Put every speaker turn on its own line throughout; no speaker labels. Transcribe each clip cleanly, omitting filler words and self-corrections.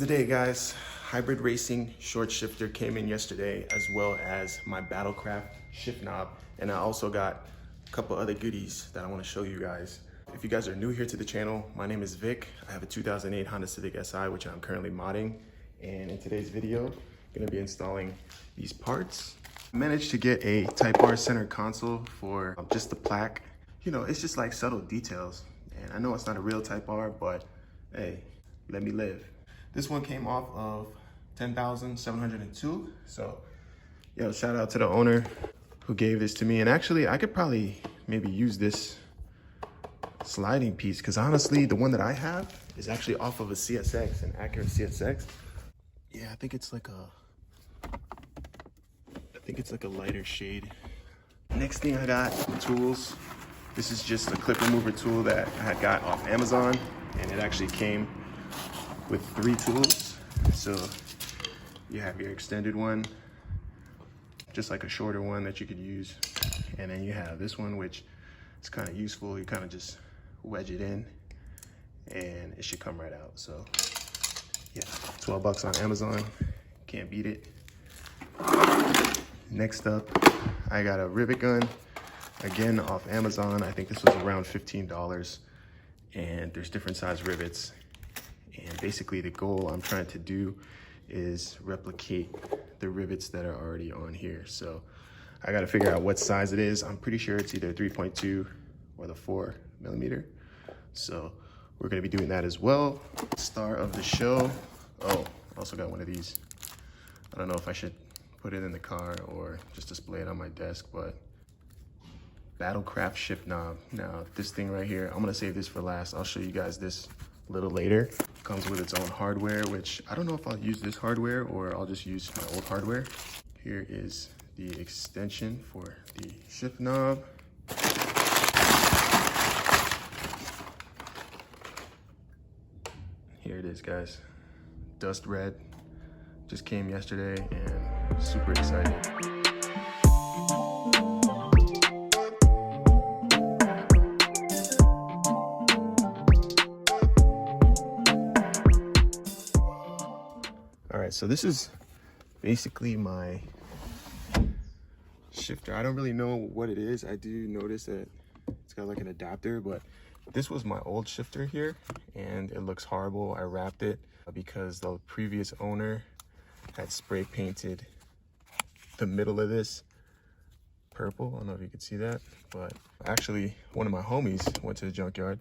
the day, guys. Hybrid Racing short shifter came in yesterday, as well as my Battlecraft shift knob. And I also got a couple other goodies that I want to show you guys. If you guys are new here to the channel, my name is Vic. I have a 2008 Honda Civic Si, which I'm currently modding. And in today's video, I'm gonna be installing these parts. I managed to get a Type R center console for just the plaque. You know, it's just like subtle details. And I know it's not a real Type R, but hey, let me live. This one came off of 10,702. So, yo, shout out to the owner who gave this to me. And actually, I could probably maybe use this sliding piece, because honestly, the one that I have is actually off of a CSX, an accurate CSX. Yeah, I think it's like a lighter shade. Next thing I got, tools. This is just a clip remover tool that I had got off Amazon, and it actually came with 3 tools. So you have your extended one, just like a shorter one that you could use, and then you have this one, which is kind of useful. You kind of just wedge it in and it should come right out. So yeah, 12 bucks on Amazon, can't beat it. Next up, I got a rivet gun, again off Amazon. I think this was around $15, and there's different size rivets. And basically the goal I'm trying to do is replicate the rivets that are already on here. So I gotta figure out what size it is. I'm pretty sure it's either 3.2 or the 4mm. So we're gonna be doing that as well. Star of the show. Oh, I also got one of these. I don't know if I should put it in the car or just display it on my desk, but Battlecraft shift knob. Now this thing right here, I'm gonna save this for last. I'll show you guys this a little later. Comes with its own hardware, which I don't know if I'll use this hardware or I'll just use my old hardware. Here is the extension for the shift knob. Here it is, guys. Dust red. Just came yesterday and super excited. All right, so this is basically my shifter. I don't really know what it is. I do notice that it's got like an adapter, but this was my old shifter here and it looks horrible. I wrapped it because the previous owner had spray painted the middle of this purple. I don't know if you could see that, but actually one of my homies went to the junkyard.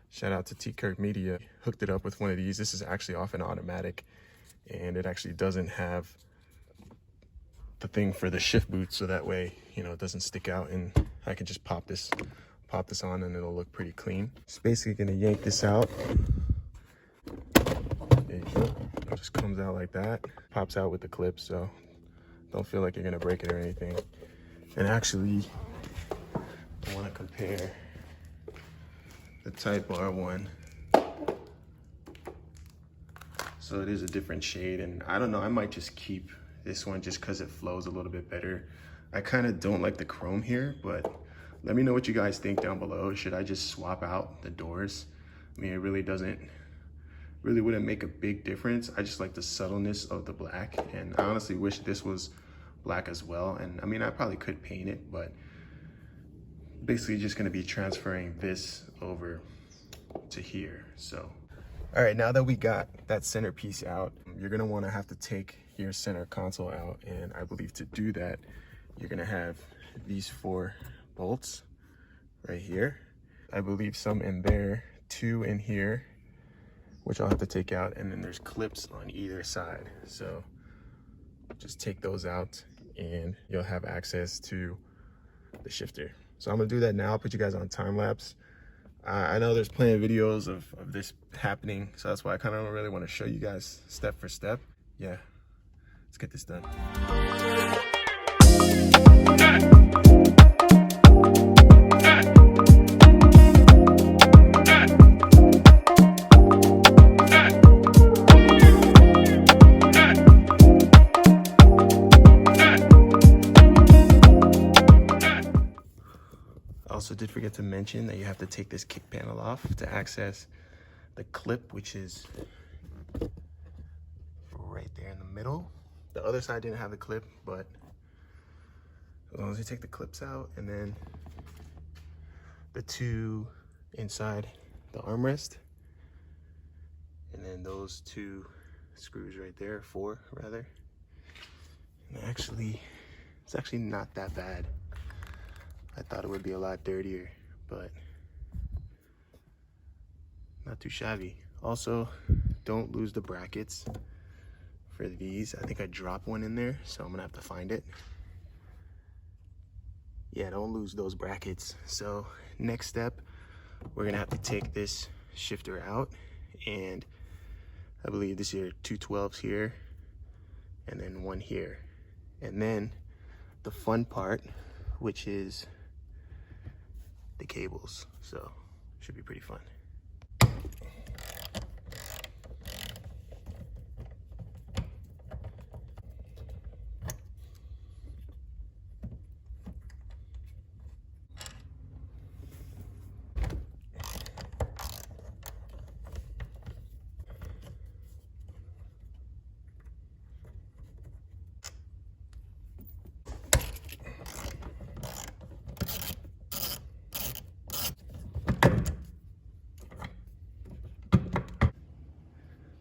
Shout out to T Kirk Media, hooked it up with one of these. This is actually off an automatic, and it actually doesn't have the thing for the shift boot, so that way, you know, it doesn't stick out, and I can just pop this on and it'll look pretty clean. Just basically gonna yank this out. There you go. It just comes out like that. Pops out with the clip, so don't feel like you're gonna break it or anything. And actually, I wanna compare the Type R one. So it is a different shade, and I don't know, I might just keep this one just because it flows a little bit better. I kind of don't like the chrome here, but let me know what you guys think down below. Should I just swap out the doors? I mean, it really wouldn't make a big difference. I just like the subtleness of the black, and I honestly wish this was black as well. And I mean, I probably could paint it, but basically just gonna be transferring this over to here, so. All right, now that we got that center piece out, you're gonna wanna have to take your center console out. And I believe to do that, you're gonna have these 4 bolts right here. I believe some in there, 2 in here, which I'll have to take out. And then there's clips on either side. So just take those out and you'll have access to the shifter. So I'm gonna do that now. I'll put you guys on time lapse. I know there's plenty of videos of this happening, so that's why I kind of don't really want to show you guys step for step. Yeah, let's get this done. Also did forget to mention that you have to take this kick panel off to access the clip, which is right there in the middle. The other side didn't have the clip, but as long as you take the clips out, and then the two inside the armrest, and then those two screws right there, four rather. And it's actually not that bad. I thought it would be a lot dirtier, but not too shabby. Also, don't lose the brackets for these. I think I dropped one in there, so I'm gonna have to find it. Yeah, don't lose those brackets. So next step, we're gonna have to take this shifter out, and I believe this here, 2 12s here, and then one here. And then the fun part, which is the cables. So should be pretty fun.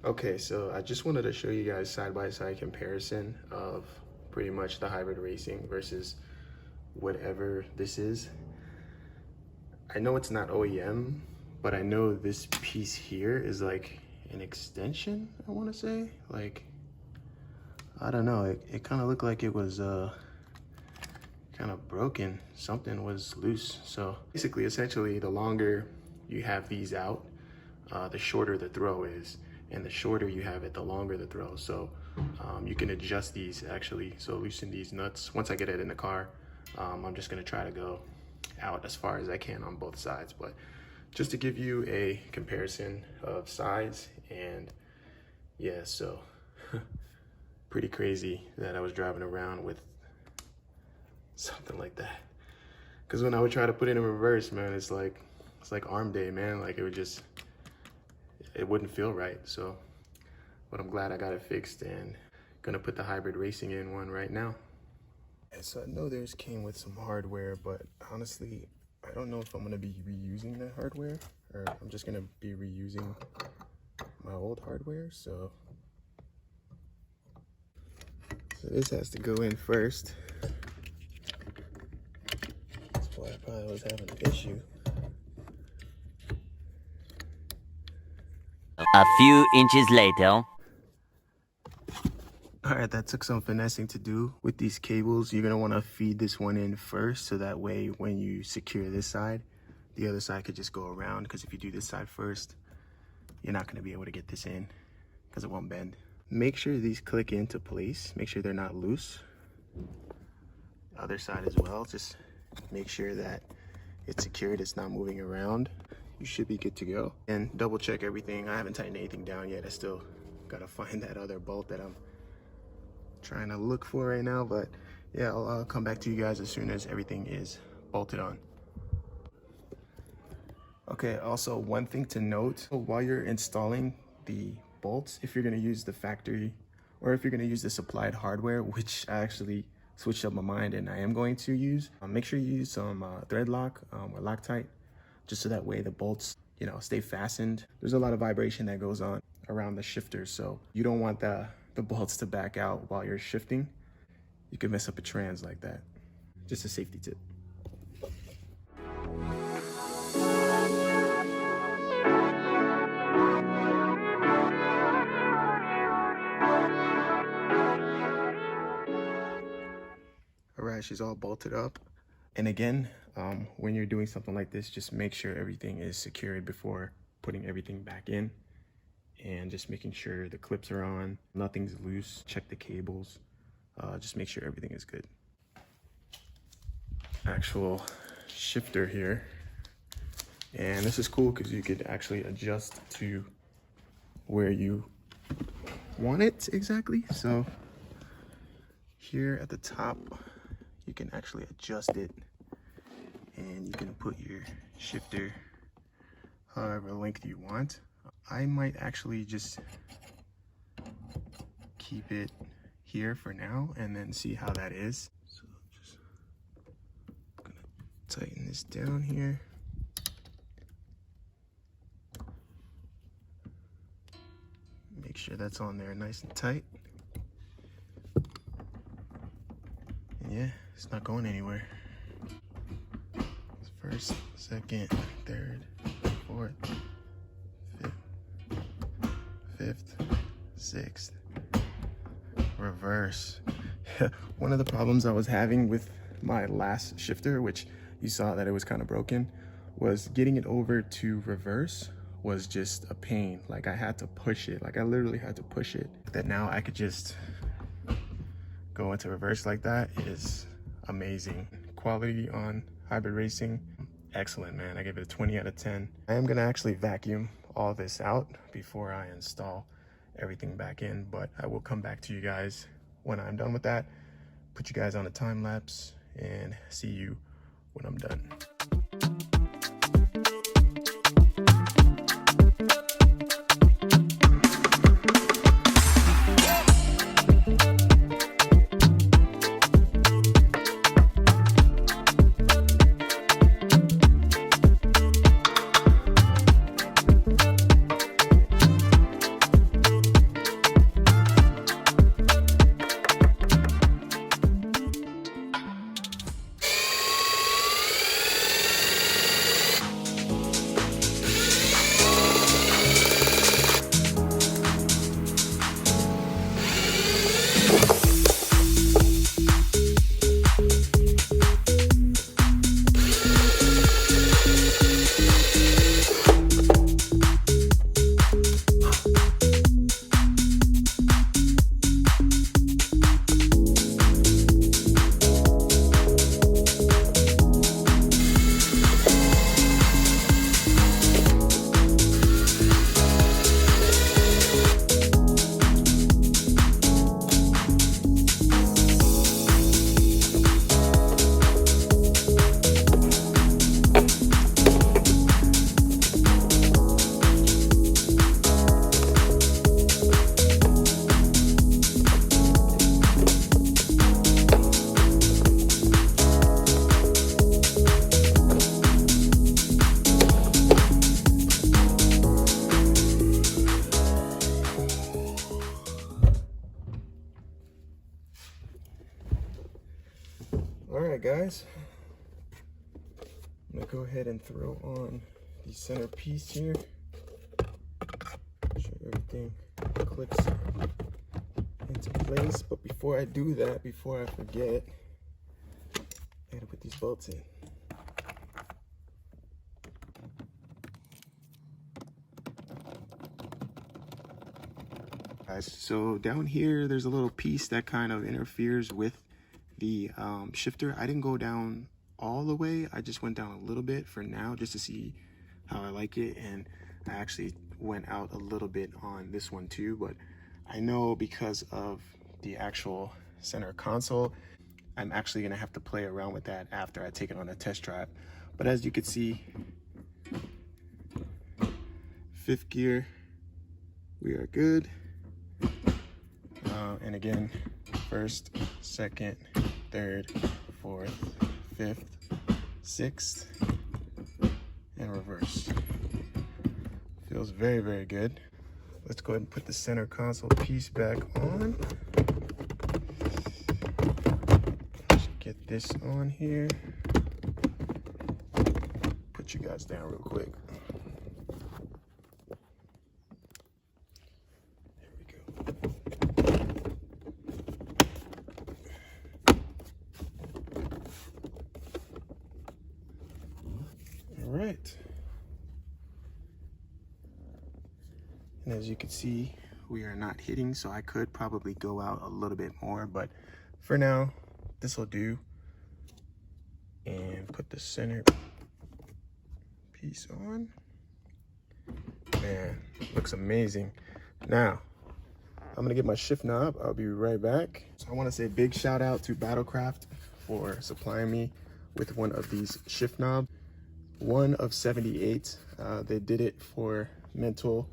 Okay, so I just wanted to show you guys side-by-side comparison of pretty much the hybrid racing versus whatever this is. I know it's not OEM, but I know this piece here is like an extension, I want to say. Like, I don't know, it kind of looked like it was kind of broken. Something was loose. So basically, essentially, the longer you have these out, the shorter the throw is. And the shorter you have it, the longer the throw. So you can adjust these actually. So loosen these nuts. Once I get it in the car, I'm just gonna try to go out as far as I can on both sides. But just to give you a comparison of size, and yeah, so pretty crazy that I was driving around with something like that. Because when I would try to put it in reverse, man, it's like arm day, man. Like it wouldn't feel right. So, but I'm glad I got it fixed, and gonna put the hybrid racing in one right now. And so I know theirs came with some hardware, but honestly, I don't know if I'm gonna be reusing that hardware, or I'm just gonna be reusing my old hardware. So this has to go in first. That's why I probably was having an issue.
A few inches later.
All right, that took some finessing to do. With these cables, you're gonna wanna feed this one in first, so that way when you secure this side, the other side could just go around, because if you do this side first, you're not gonna be able to get this in, because it won't bend. Make sure these click into place. Make sure they're not loose. The other side as well, just make sure that it's secured, it's not moving around. You should be good to go. And double check everything. I haven't tightened anything down yet. I still gotta find that other bolt that I'm trying to look for right now. But yeah, I'll come back to you guys as soon as everything is bolted on. Okay, also one thing to note, while you're installing the bolts, if you're gonna use the factory, or if you're gonna use the supplied hardware, which I actually switched up my mind and I am going to use, make sure you use some thread lock or Loctite, just so that way the bolts, you know, stay fastened. There's a lot of vibration that goes on around the shifter, so you don't want the bolts to back out while you're shifting. You can mess up a trans like that. Just a safety tip. All right, she's all bolted up. And again, when you're doing something like this, just make sure everything is secured before putting everything back in, and just making sure the clips are on, nothing's loose. Check the cables, just make sure everything is good. Actual shifter here, and this is cool because you could actually adjust to where you want it exactly. So here at the top, you can actually adjust it, and you can put your shifter however length you want. I might actually just keep it here for now and then see how that is. So just gonna tighten this down here. Make sure that's on there nice and tight. And yeah, it's not going anywhere. First, second, third, fourth, fifth, sixth, reverse. One of the problems I was having with my last shifter, which you saw that it was kind of broken, was getting it over to reverse was just a pain. Like I had to push it, like I literally had to push it. That now I could just go into reverse like that is amazing. Quality on hybrid racing, excellent, man. I give it a 20 out of 10. I am gonna actually vacuum all this out before I install everything back in, but I will come back to you guys when I'm done with that, put you guys on a time lapse, and see you when I'm done. Alright guys, I'm gonna go ahead and throw on the center piece here. Make sure everything clicks into place, but before I do that, before I forget, I gotta put these bolts in. Guys, so down here there's a little piece that kind of interferes with the shifter. I didn't go down all the way, I just went down a little bit for now just to see how I like it, and I actually went out a little bit on this one too, but I know because of the actual center console, I'm actually gonna have to play around with that after I take it on a test drive. But as you can see, 5th gear, we are good. And again, 1st, 2nd, 3rd, 4th, 5th, 6th, and reverse. Feels very, very good. Let's go ahead and put the center console piece back on. Let's get this on here. Put you guys down real quick. Right, and as you can see, we are not hitting, so I could probably go out a little bit more, but for now this will do. And put the center piece on. Man, looks amazing. Now I'm gonna get my shift knob. I'll be right back. So I want to say a big shout out to Battlecraft for supplying me with one of these shift knobs. One of 78. They did it for mental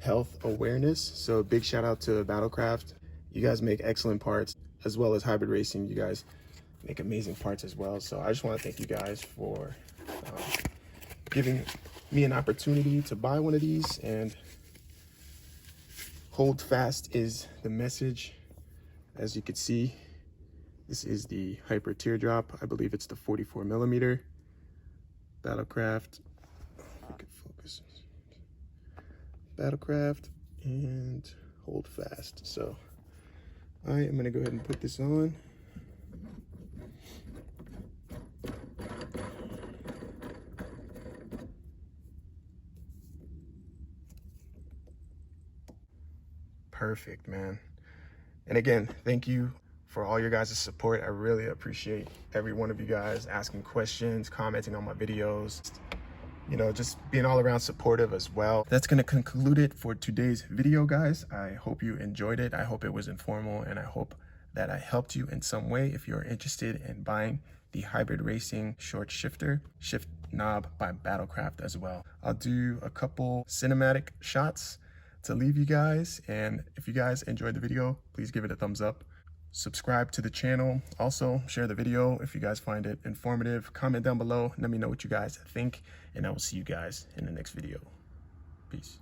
health awareness. So big shout out to Battlecraft. You guys make excellent parts, as well as hybrid racing. You guys make amazing parts as well. So I just want to thank you guys for giving me an opportunity to buy one of these, and hold fast is the message. As you can see, this is the Hyper Teardrop. I believe it's the 44 millimeter Battlecraft. We could focus. Battlecraft and hold fast. So I am gonna go ahead and put this on. Perfect, man. And again, thank you for all your guys' support. I really appreciate every one of you guys asking questions, commenting on my videos, you know, just being all around supportive as well. That's gonna conclude it for today's video, guys. I hope you enjoyed it. I hope it was informal, and I hope that I helped you in some way. If you're interested in buying the hybrid racing short shifter, shift knob by Battlecraft as well. I'll do a couple cinematic shots to leave you guys, and if you guys enjoyed the video, please give it a thumbs up. Subscribe to the channel. Also, share the video if you guys find it informative. Comment down below. Let me know what you guys think, and I will see you guys in the next video. Peace.